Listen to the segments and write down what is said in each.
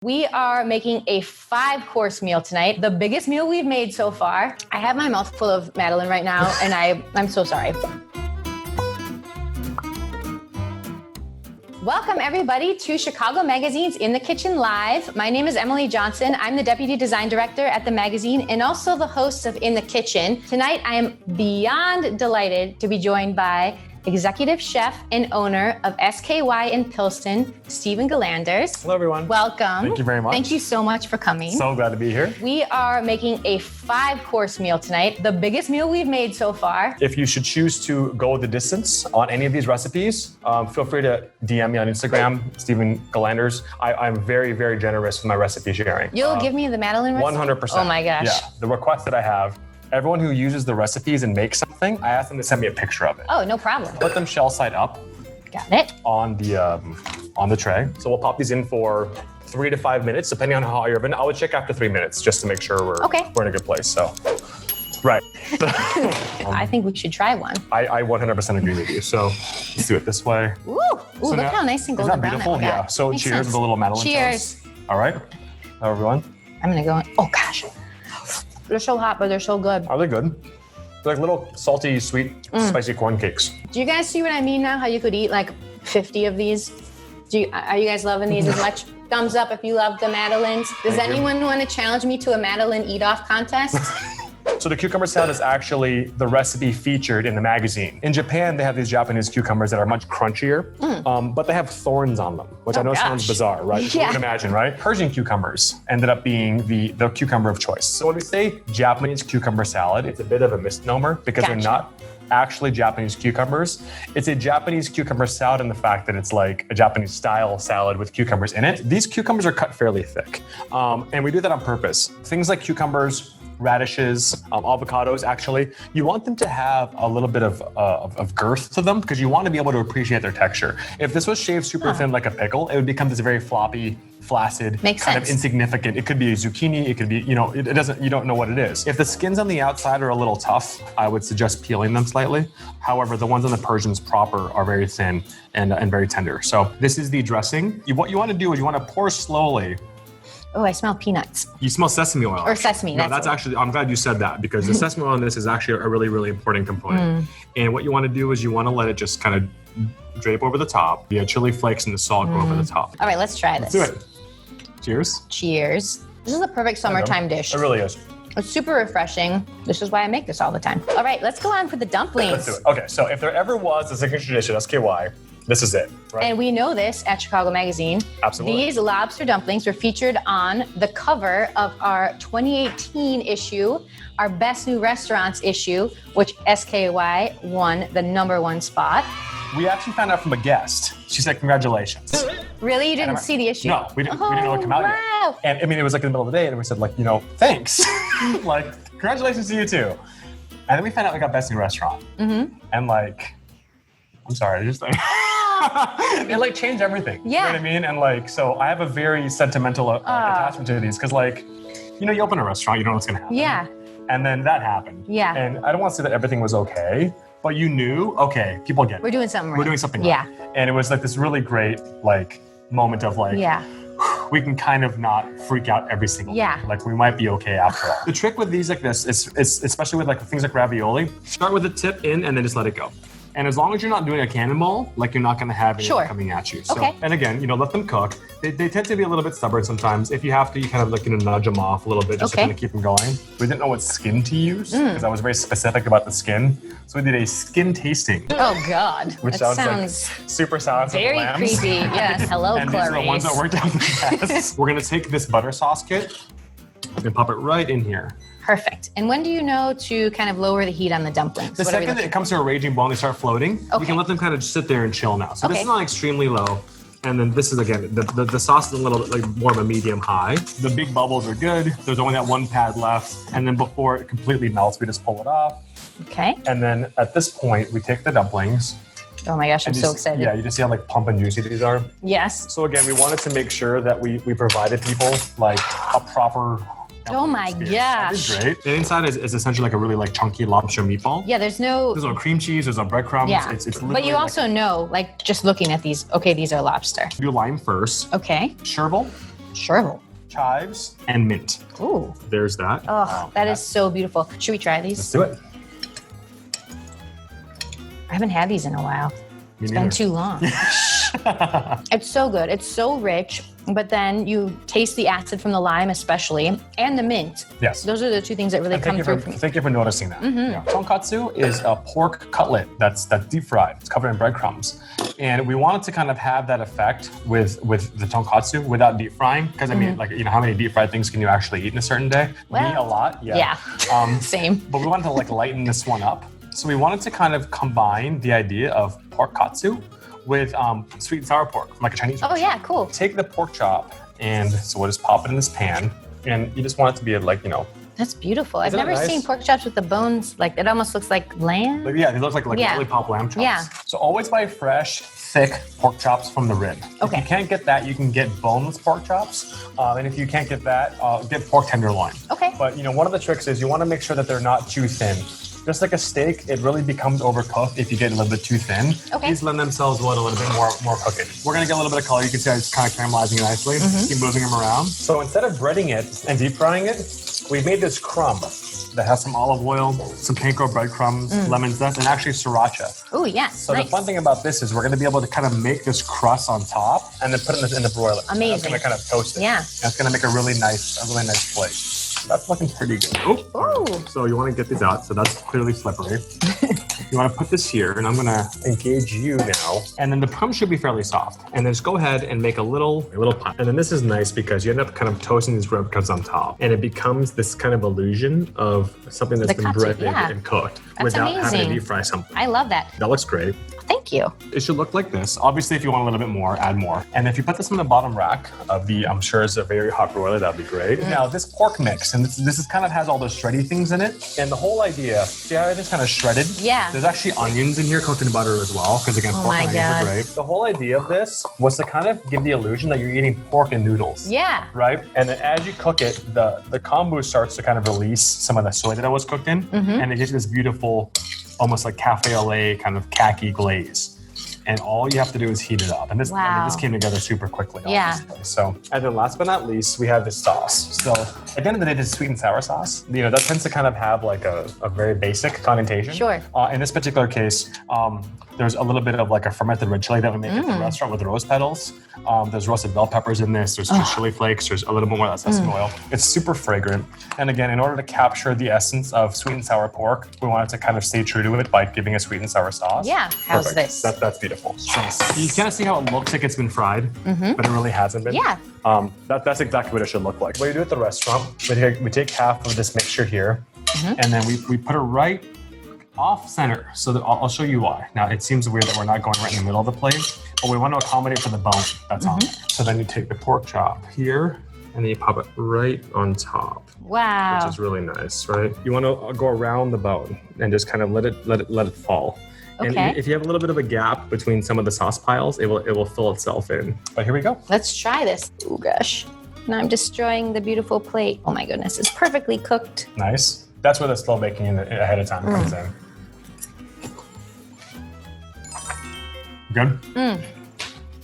We are making a 5-course meal tonight, the biggest meal we've made so far. I have my mouth full of Madeleine right now, and I'm so sorry. Welcome everybody to Chicago Magazine's In the Kitchen Live. My name is Emily Johnson. I'm the Deputy Design Director at the magazine and also the host of In the Kitchen. Tonight, I am beyond delighted to be joined by Executive Chef and owner of S.K.Y in Pilsen, Stephen Gillanders. Hello, everyone. Welcome. Thank you very much. Thank you so much for coming. So glad to be here. We are making a 5-course meal tonight, the biggest meal we've made so far. If you should choose to go the distance on any of these recipes, feel free to DM me on Instagram, Stephen Gillanders. I'm very, very generous with my recipe sharing. You'll give me the Madeleine recipe? 100%. Oh my gosh. Yeah, the request that I have, everyone who uses the recipes and makes something, I ask them to send me a picture of it. Oh, no problem. Let them shell side up. Got it. On the tray. So we'll pop these in for 3 to 5 minutes, depending on how hot your oven. I would check after 3 minutes just to make sure we're in a good place. So, right. I think we should try one. I 100% agree with you. So let's do it this way. Ooh, look how nice and golden brown that beautiful? one got. Yeah. So Makes cheers sense. with a little Madeleine Cheers. toast. All right. Hello, everyone. I'm gonna go in. Oh gosh. They're so hot, but they're so good. Are they good? They're like little salty, sweet, spicy corn cakes. Do you guys see what I mean now? How you could eat like 50 of these? Are you guys loving these as much? Thumbs up if you love the Madeleines. Does Thank you. anyone want to challenge me to a Madeleine eat-off contest? So the cucumber salad is actually the recipe featured in the magazine. In Japan, they have these Japanese cucumbers that are much crunchier, but they have thorns on them, which I know sounds bizarre, right? Yeah. You can imagine, right? Persian cucumbers ended up being the cucumber of choice. So when we say Japanese cucumber salad, it's a bit of a misnomer because they're not actually Japanese cucumbers. It's a Japanese cucumber salad in the fact that it's like a Japanese style salad with cucumbers in it. These cucumbers are cut fairly thick, and we do that on purpose. Things like cucumbers, radishes, avocados, actually, you want them to have a little bit of girth to them because you want to be able to appreciate their texture. If this was shaved super thin like a pickle, it would become this very floppy, flaccid, of insignificant. It could be a zucchini, it could be, you don't know what it is. If the skins on the outside are a little tough, I would suggest peeling them slightly. However, the ones on the Persians proper are very thin and very tender. So this is the dressing. What you want to do is you want to pour slowly. Oh, I smell peanuts. You smell sesame oil. Or sesame. No, that's actually, I'm glad you said that because the sesame oil in this is actually a really, really important component. And what you want to do is you want to let it just kind of drape over the top. The chili flakes and the salt go over the top. All right, let's try this. Let's do it. Cheers. Cheers. This is the perfect summertime dish. It really is. It's super refreshing. This is why I make this all the time. All right, let's go on for the dumplings. Let's do it. Okay, so if there ever was a signature dish at S.K.Y, this is it, right? And we know this at Chicago Magazine. Absolutely. These lobster dumplings were featured on the cover of our 2018 issue, our Best New Restaurants issue, which S.K.Y won the #1 spot. We actually found out from a guest. She said, congratulations. Really? You didn't see the issue? No, we didn't know it come out yet. And I mean, it was like in the middle of the day and we said like, thanks. Like, congratulations to you too. And then we found out we got Best New Restaurant. And like, I'm sorry, just like, it like changed everything. Yeah. You know what I mean? And like, so I have a very sentimental attachment to these because like, you open a restaurant, you don't know what's gonna happen. Yeah. And then that happened. Yeah. And I don't want to say that everything was okay, but you knew, okay, people get it. We're doing something right. We're doing something right. And it was like this really great like moment of like, we can kind of not freak out every single day. Like we might be okay after all. The trick with these like this is especially with like things like ravioli, start with the tip in and then just let it go. And as long as you're not doing a cannonball, like you're not gonna have anything coming at you. So, and again, let them cook. They tend to be a little bit stubborn sometimes. If you have to, you kind of like, nudge them off a little bit just to kind of keep them going. We didn't know what skin to use because I was very specific about the skin. So we did a skin tasting. Oh God, which that sounds like super sounds very of creepy. Yes, hello, and Clarice. these are the ones that worked out the best. We're gonna take this butter sauce kit and pop it right in here. Perfect. And when do you know to kind of lower the heat on the dumplings? The second that it comes to a raging boil and they start floating, you can let them kind of just sit there and chill now. So this is not extremely low. And then this is, again, the sauce is a little bit like more of a medium high. The big bubbles are good. There's only that one pad left. And then before it completely melts, we just pull it off. Okay. And then at this point, we take the dumplings. Oh my gosh, I'm so excited. Yeah, you just see how like plump and juicy these are? Yes. So again, we wanted to make sure that we provided people like a proper Oh my gosh. That'd be great. The inside is essentially like a really like chunky lobster meatball. Yeah, there's no cream cheese, there's no breadcrumbs. Yeah. It's but you also know, like just looking at these, okay, these are lobster. Do lime first. Okay. Chervil. Sure. chives, and mint. Ooh. There's that. Oh, that is so beautiful. Should we try these? Let's do it. I haven't had these in a while. It's been too long. It's so good. It's so rich, but then you taste the acid from the lime especially, and the mint. Yes. Those are the two things that really come through for me. Thank you for noticing that. Yeah. Tonkatsu is a pork cutlet that's deep fried. It's covered in breadcrumbs. And we wanted to kind of have that effect with the tonkatsu without deep frying. Because I mean, like, you know, how many deep fried things can you actually eat in a certain day? Well, Me, a lot. Yeah. Same. But we wanted to like lighten this one up. So we wanted to kind of combine the idea of pork katsu with sweet and sour pork from like a Chinese restaurant. Oh yeah, cool. Take the pork chop, and so we'll just pop it in this pan. And you just want it to be like, you know. That's beautiful. I've Isn't it never nice? seen pork chops with the bones. Like, it almost looks like lamb. Yeah, they look like Yeah. lollipop lamb chops. Yeah. So always buy fresh, thick pork chops from the rib. Okay. If you can't get that, you can get boneless pork chops. And if you can't get that, get pork tenderloin. Okay. But you know, one of the tricks is you want to make sure that they're not too thin. Just like a steak, it really becomes overcooked if you get a little bit too thin. Okay. These lend themselves well to a little bit more cooking. We're gonna get a little bit of color. You can see it's kind of caramelizing nicely. Keep moving them around. So instead of breading it and deep frying it, we've made this crumb that has some olive oil, some panko breadcrumbs, lemon zest, and actually sriracha. Oh yes. So nice. the fun thing about this is we're gonna be able to kind of make this crust on top and then put it in the broiler. Amazing. That's gonna kind of toast it. Yeah. That's gonna make a really nice plate. That's looking pretty good. Oh. Ooh. So you want to get these out. So that's clearly slippery. You want to put this here, and I'm going to engage you now. And then the crumb should be fairly soft. And then just go ahead and make a little pot. And then this is nice because you end up kind of toasting these rib cuts on top. And it becomes this kind of illusion of something that's The been katsu, breaded yeah. and cooked That's without having amazing. to deep fry something. I love that. That looks great. Thank you. It should look like this. Obviously, if you want a little bit more, add more. And if you put this on the bottom rack of the, I'm sure it's a very hot broiler, that'd be great. Now, this pork mix, and this is kind of has all those shreddy things in it. And the whole idea, see how it is kind of shredded? Yeah. There's actually onions in here cooked in butter as well, because again, pork my and onions God. are great. The whole idea of this was to kind of give the illusion that you're eating pork and noodles. Yeah. Right? And then as you cook it, the kombu starts to kind of release some of the soy that it was cooked in. And it gives you this beautiful, almost like cafe au lait kind of khaki glaze. And all you have to do is heat it up. And this, I mean, this came together super quickly, Yeah. obviously. So, and then last but not least, we have this sauce. So at the end of the day, this is sweet and sour sauce. You know, that tends to kind of have like a very basic connotation. Sure. In this particular case, there's a little bit of like a fermented red chili that we make at the restaurant with rose petals. There's roasted bell peppers in this. There's just chili flakes. There's a little bit more of that sesame oil. It's super fragrant. And again, in order to capture the essence of sweet and sour pork, we wanted to kind of stay true to it by giving a sweet and sour sauce. Yeah. How's Perfect. this? That's beautiful. So you kind of see how it looks like it's been fried, but it really hasn't been. Yeah. That's exactly what it should look like. What you do at the restaurant, we take half of this mixture here, and then we put it right off center. So that I'll show you why. Now, it seems weird that we're not going right in the middle of the plate, but we want to accommodate for the bone that's on there. So then you take the pork chop here, and then you pop it right on top. Wow. Which is really nice, right? You want to go around the bone and just kind of let it fall. And Okay. if you have a little bit of a gap between some of the sauce piles, it will fill itself in. But here we go. Let's try this. Oh gosh. Now I'm destroying the beautiful plate. Oh my goodness. It's perfectly cooked. Nice. That's where the slow baking ahead of time comes in. Good?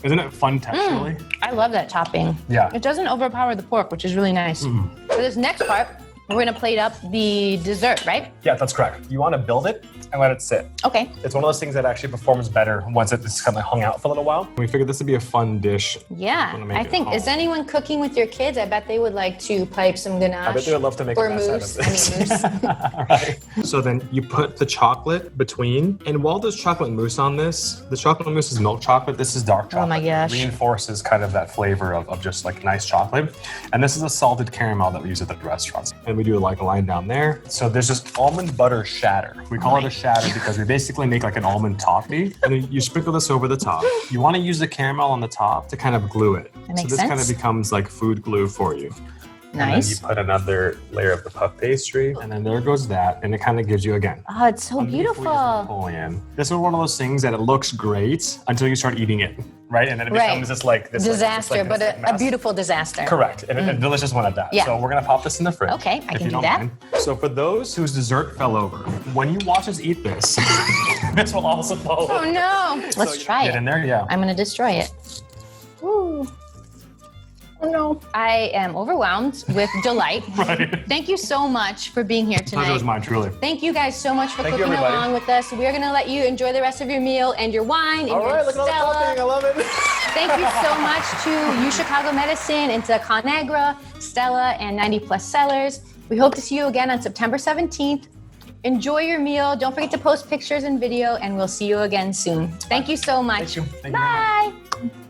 Isn't it fun texturally? I love that topping. Yeah. It doesn't overpower the pork, which is really nice. For this next part, we're gonna plate up the dessert, right? Yeah, that's correct. You want to build it and let it sit. Okay. It's one of those things that actually performs better once it's kind of hung out for a little while. We figured this would be a fun dish. Yeah. Wanna make I it think, is home. anyone cooking with your kids? I bet they would like to pipe some ganache. I bet they would love to make or a mess mousse. out of this. I mean, mousse. Right. So then you put the chocolate between, and while there's chocolate mousse on this, the chocolate mousse is milk chocolate. This is dark chocolate. Oh my gosh. It reinforces kind of that flavor of just like nice chocolate. And this is a salted caramel that we use at the restaurants. And we do like a line down there. So there's this almond butter shatter. We call it a shatter because we basically make like an almond toffee. And then you sprinkle this over the top. You want to use the caramel on the top to kind of glue it. That makes so this kind of sense. becomes like food glue for you. And then Nice. you put another layer of the puff pastry, and then there goes that, and it kind of gives you, again, Oh, it's so beautiful. Napoleon. This is one of those things that it looks great until you start eating it, right? And then it becomes this like this disaster, like, but this a mess. beautiful disaster. Correct, and a delicious one at that. Yeah. So we're gonna pop this in the fridge. Okay, I if can you do don't that. mind. So for those whose dessert fell over, when you watch us eat this, this will also fall Oh over. no. Let's try Get in it. there, yeah. I'm gonna destroy it. Ooh. no. I am overwhelmed with delight. Right. Thank you so much for being here tonight. Pleasure was mine, truly. Thank you guys so much for Thank you, cooking everybody. along with us. We're gonna let you enjoy the rest of your meal and your wine and All your right, look at all the Stella. topping. I love it. Thank you so much to U Chicago Medicine and to Conagra, Stella, and 90 Plus Cellars. We hope to see you again on September 17th. Enjoy your meal. Don't forget to post pictures and video, and we'll see you again soon. Thank you so much. Thank you. Thank you. Bye.